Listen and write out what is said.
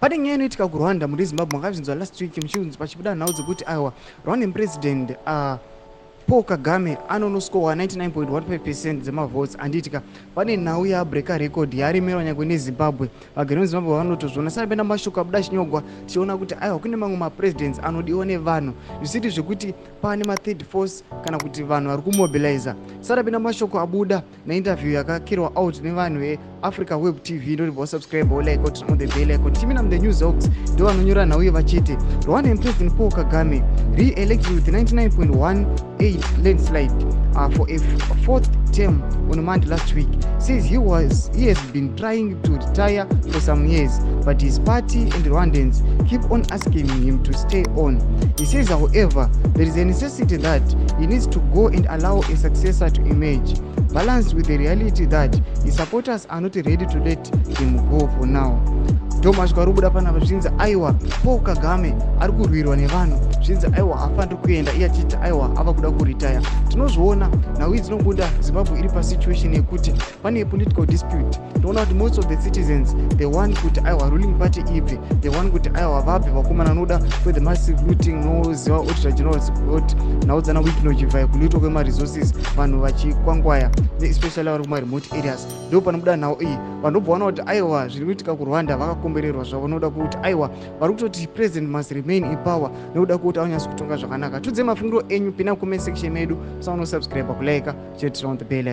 pane nyaya inoitika kuRwanda muri Zimbabwe makazvinzwa last week muchunzi pachibuda nhau dzekuti aiwa Rwandan president Paul Kagame anonoscowa 99.15% dzemavotes andiitika pane nhau yabreaka record yaremerwa nyangwe neZimbabwe vagari muZimbabwe vanotozviona saka penda mashoko abuda chinyogwa tichiona kuti aiwa kune mamwe mapresidents anodiwa nevanhu zvisiti zvekuti pane ma-third force kana kuti vanhu vari kumobiliza saka penda mashoko abuda nainterview yakakirwa out nevanhu veAfrica Web TV ndoribva subscribe like on the bell icon timina the news ox ndo vanonyora nhau vachiti Rwandan president Paul Kagame re-elected with 99.18 landslide for a fourth term on Monday last week, says he has been trying to retire for some years, but his party and Rwandans keep on asking him to stay on. He says, however, there is a necessity that he needs to go and allow a successor to emerge, balanced with the reality that his supporters are not ready to let him go for now. Thomas Karubuda panapa zvinzi aiwa Paul Kagame ari kurwirwa nevanhu zvinzi aiwa hafaniri kuenda iye achiti aiwa ava kuda kuretire. Tinozviona nhau dzinobuda Zimbabwe iri pasituation yekuti pane political dispute. Tinoona kuti most of the citizens they want kuti aiwa ruling party ibve, they want kuti aiwa vabve vakomana noda with the massive looting noziva auditor general kuti nhau dzana week nochivhaya kunoitwa kwemaresources vanhu vachikwangwaya especially vari kumaremote areas. Ndo panobuda nhau iyi vanobvaona kuti aiwa zviri kuitika kuRwanda vakakombererwa zvavo noda kuti aiwa vari kutoti president must remain in power nokuda kuti aunyatsi kutonga zvakanaka. Tudze mafungiro enyu pina comment section yedu, musaona subscribe kulike, chetira on the bell icon.